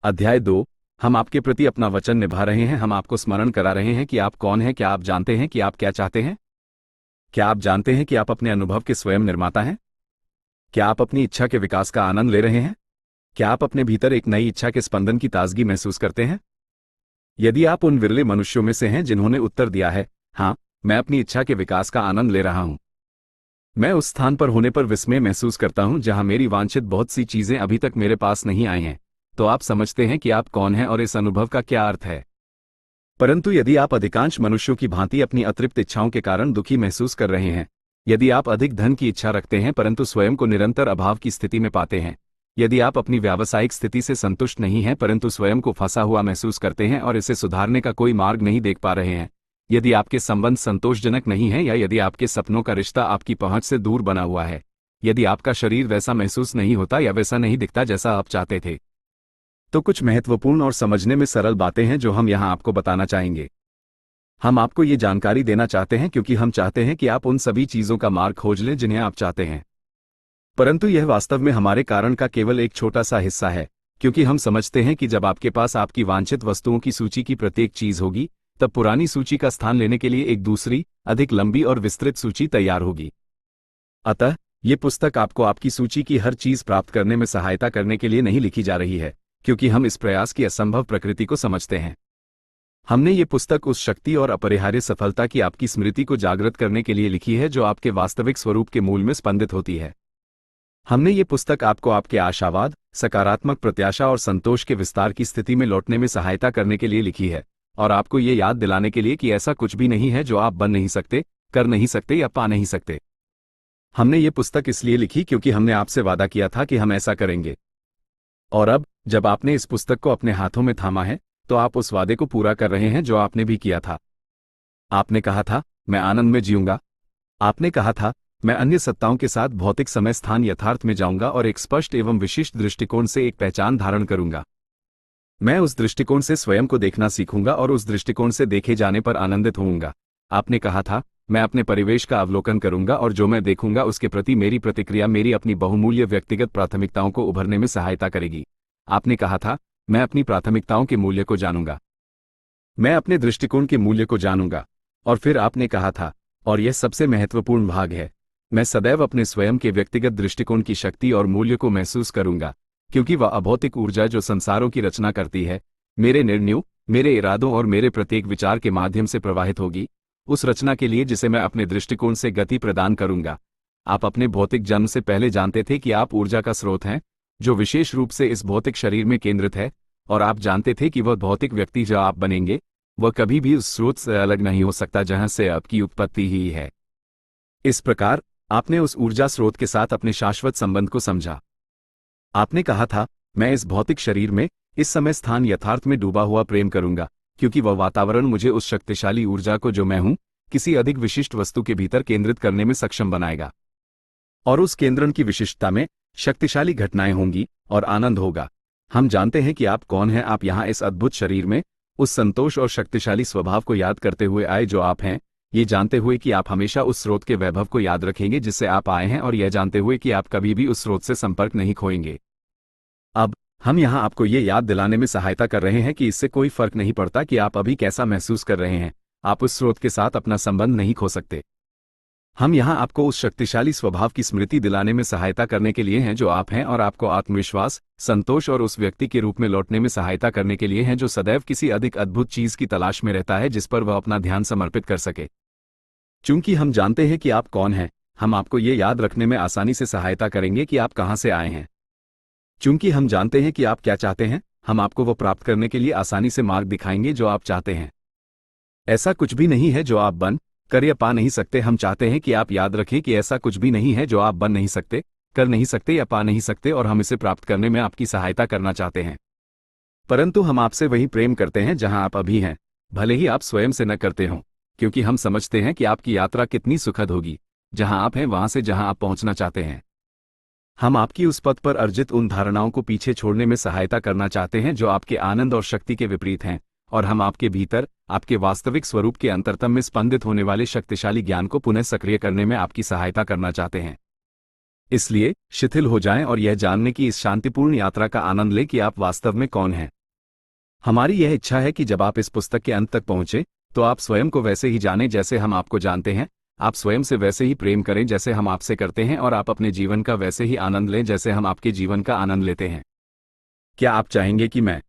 अध्याय 2। हम आपके प्रति अपना वचन निभा रहे हैं। हम आपको स्मरण करा रहे हैं कि आप कौन हैं। क्या आप जानते हैं कि आप क्या चाहते हैं? क्या आप जानते हैं कि आप अपने अनुभव के स्वयं निर्माता हैं? क्या आप अपनी इच्छा के विकास का आनंद ले रहे हैं? क्या आप अपने भीतर एक नई इच्छा के स्पंदन की ताजगी महसूस करते हैं? यदि आप उन विरले मनुष्यों में से हैं जिन्होंने उत्तर दिया है, हाँ, मैं अपनी इच्छा के विकास का आनंद ले रहा हूं, मैं उस स्थान पर होने पर विस्मय महसूस करता हूं जहां मेरी वांछित बहुत सी चीजें अभी तक मेरे पास नहीं आई हैं, तो आप समझते हैं कि आप कौन हैं और इस अनुभव का क्या अर्थ है। परंतु यदि आप अधिकांश मनुष्यों की भांति अपनी अतृप्त इच्छाओं के कारण दुखी महसूस कर रहे हैं, यदि आप अधिक धन की इच्छा रखते हैं परंतु स्वयं को निरंतर अभाव की स्थिति में पाते हैं, यदि आप अपनी व्यावसायिक स्थिति से संतुष्ट नहीं हैं परंतु स्वयं को फंसा हुआ महसूस करते हैं और इसे सुधारने का कोई मार्ग नहीं देख पा रहे हैं, यदि आपके संबंध संतोषजनक नहीं है या यदि आपके सपनों का रिश्ता आपकी पहुंच से दूर बना हुआ है, यदि आपका शरीर वैसा महसूस नहीं होता या वैसा नहीं दिखता जैसा आप चाहते थे, तो कुछ महत्वपूर्ण और समझने में सरल बातें हैं जो हम यहां आपको बताना चाहेंगे। हम आपको ये जानकारी देना चाहते हैं क्योंकि हम चाहते हैं कि आप उन सभी चीजों का मार्ग खोज लें जिन्हें आप चाहते हैं। परंतु यह वास्तव में हमारे कारण का केवल एक छोटा सा हिस्सा है, क्योंकि हम समझते हैं कि जब आपके पास आपकी वांछित वस्तुओं की सूची की प्रत्येक चीज होगी, तब पुरानी सूची का स्थान लेने के लिए एक दूसरी, अधिक लंबी और विस्तृत सूची तैयार होगी। अतः ये पुस्तक आपको आपकी सूची की हर चीज प्राप्त करने में सहायता करने के लिए नहीं लिखी जा रही है, क्योंकि हम इस प्रयास की असंभव प्रकृति को समझते हैं। हमने ये पुस्तक उस शक्ति और अपरिहार्य सफलता की आपकी स्मृति को जागृत करने के लिए लिखी है जो आपके वास्तविक स्वरूप के मूल में स्पंदित होती है। हमने ये पुस्तक आपको आपके आशावाद, सकारात्मक प्रत्याशा और संतोष के विस्तार की स्थिति में लौटने में सहायता करने के लिए लिखी है, और आपको ये याद दिलाने के लिए कि ऐसा कुछ भी नहीं है जो आप बन नहीं सकते, कर नहीं सकते या पा नहीं सकते। हमने ये पुस्तक इसलिए लिखी क्योंकि हमने आपसे वादा किया था कि हम ऐसा करेंगे। और अब जब आपने इस पुस्तक को अपने हाथों में थामा है, तो आप उस वादे को पूरा कर रहे हैं जो आपने भी किया था। आपने कहा था, मैं आनंद में जीऊंगा। आपने कहा था, मैं अन्य सत्ताओं के साथ भौतिक समय स्थान यथार्थ में जाऊंगा और एक स्पष्ट एवं विशिष्ट दृष्टिकोण से एक पहचान धारण करूंगा। मैं उस दृष्टिकोण से स्वयं को देखना सीखूंगा और उस दृष्टिकोण से देखे जाने पर आनंदित होऊंगा। आपने कहा था, मैं अपने परिवेश का अवलोकन करूंगा और जो मैं देखूंगा उसके प्रति मेरी प्रतिक्रिया मेरी अपनी बहुमूल्य व्यक्तिगत प्राथमिकताओं को उभरने में सहायता करेगी। आपने कहा था, मैं अपनी प्राथमिकताओं के मूल्य को जानूंगा। मैं अपने दृष्टिकोण के मूल्य को जानूंगा। और फिर आपने कहा था, और यह सबसे महत्वपूर्ण भाग है, मैं सदैव अपने स्वयं के व्यक्तिगत दृष्टिकोण की शक्ति और मूल्य को महसूस करूंगा, क्योंकि वह अभौतिक ऊर्जा जो संसारों की रचना करती है, मेरे निर्णयों, मेरे इरादों और मेरे प्रत्येक विचार के माध्यम से प्रवाहित होगी, उस रचना के लिए जिसे मैं अपने दृष्टिकोण से गति प्रदान करूंगा। आप अपने भौतिक जन्म से पहले जानते थे कि आप ऊर्जा का स्रोत हैं, जो विशेष रूप से इस भौतिक शरीर में केंद्रित है, और आप जानते थे कि वह भौतिक व्यक्ति जो आप बनेंगे, वह कभी भी उस स्रोत से अलग नहीं हो सकता जहां से आपकी उत्पत्ति ही है। इस प्रकार आपने उस ऊर्जा स्रोत के साथ अपने शाश्वत संबंध को समझा। आपने कहा था, मैं इस भौतिक शरीर में, इस समय स्थान यथार्थ में डूबा हुआ प्रेम करूंगा, क्योंकि वह वातावरण मुझे उस शक्तिशाली ऊर्जा को जो मैं हूं, किसी अधिक विशिष्ट वस्तु के भीतर केंद्रित करने में सक्षम बनाएगा। और उस केंद्रण की विशिष्टता में शक्तिशाली घटनाएं होंगी और आनंद होगा। हम जानते हैं कि आप कौन हैं। आप यहां इस अद्भुत शरीर में उस संतोष और शक्तिशाली स्वभाव को याद करते हुए आए जो आप हैं, ये जानते हुए कि आप हमेशा उस स्रोत के वैभव को याद रखेंगे जिससे आप आए हैं, और यह जानते हुए कि आप कभी भी उस स्रोत से संपर्क नहीं खोएंगे। अब हम यहां आपको ये याद दिलाने में सहायता कर रहे हैं कि इससे कोई फर्क नहीं पड़ता कि आप अभी कैसा महसूस कर रहे हैं, आप उस स्रोत के साथ अपना संबंध नहीं खो सकते। हम यहां आपको उस शक्तिशाली स्वभाव की स्मृति दिलाने में सहायता करने के लिए हैं जो आप हैं, और आपको आत्मविश्वास, संतोष और उस व्यक्ति के रूप में लौटने में सहायता करने के लिए हैं जो सदैव किसी अधिक अद्भुत चीज की तलाश में रहता है जिस पर वह अपना ध्यान समर्पित कर सके। चूंकि हम जानते हैं कि आप कौन हैं, हम आपको ये याद रखने में आसानी से सहायता करेंगे कि आप कहां से आए हैं। चूंकि हम जानते हैं कि आप क्या चाहते हैं, हम आपको वह प्राप्त करने के लिए आसानी से मार्ग दिखाएंगे जो आप चाहते हैं। ऐसा कुछ भी नहीं है जो आप बन, कर या पा नहीं सकते। हम चाहते हैं कि आप याद रखें कि ऐसा कुछ भी नहीं है जो आप बन नहीं सकते, कर नहीं सकते या पा नहीं सकते, और हम इसे प्राप्त करने में आपकी सहायता करना चाहते हैं। परंतु हम आपसे वही प्रेम करते हैं जहां आप अभी हैं, भले ही आप स्वयं से न करते हों, क्योंकि हम समझते हैं कि आपकी यात्रा कितनी सुखद होगी जहां आप हैं वहां से जहां आप पहुंचना चाहते हैं। हम आपकी उस पथ पर अर्जित उन धारणाओं को पीछे छोड़ने में सहायता करना चाहते हैं जो आपके आनंद और शक्ति के विपरीत हैं, और हम आपके भीतर आपके वास्तविक स्वरूप के अंतरतम में स्पंदित होने वाले शक्तिशाली ज्ञान को पुनः सक्रिय करने में आपकी सहायता करना चाहते हैं। इसलिए शिथिल हो जाएं और यह जानने की इस शांतिपूर्ण यात्रा का आनंद लें कि आप वास्तव में कौन हैं। हमारी यह इच्छा है कि जब आप इस पुस्तक के अंत तक पहुंचे तो आप स्वयं को वैसे ही जानें जैसे हम आपको जानते हैं, आप स्वयं से वैसे ही प्रेम करें जैसे हम आपसे करते हैं, और आप अपने जीवन का वैसे ही आनंद लें जैसे हम आपके जीवन का आनंद लेते हैं। क्या आप चाहेंगे कि मैं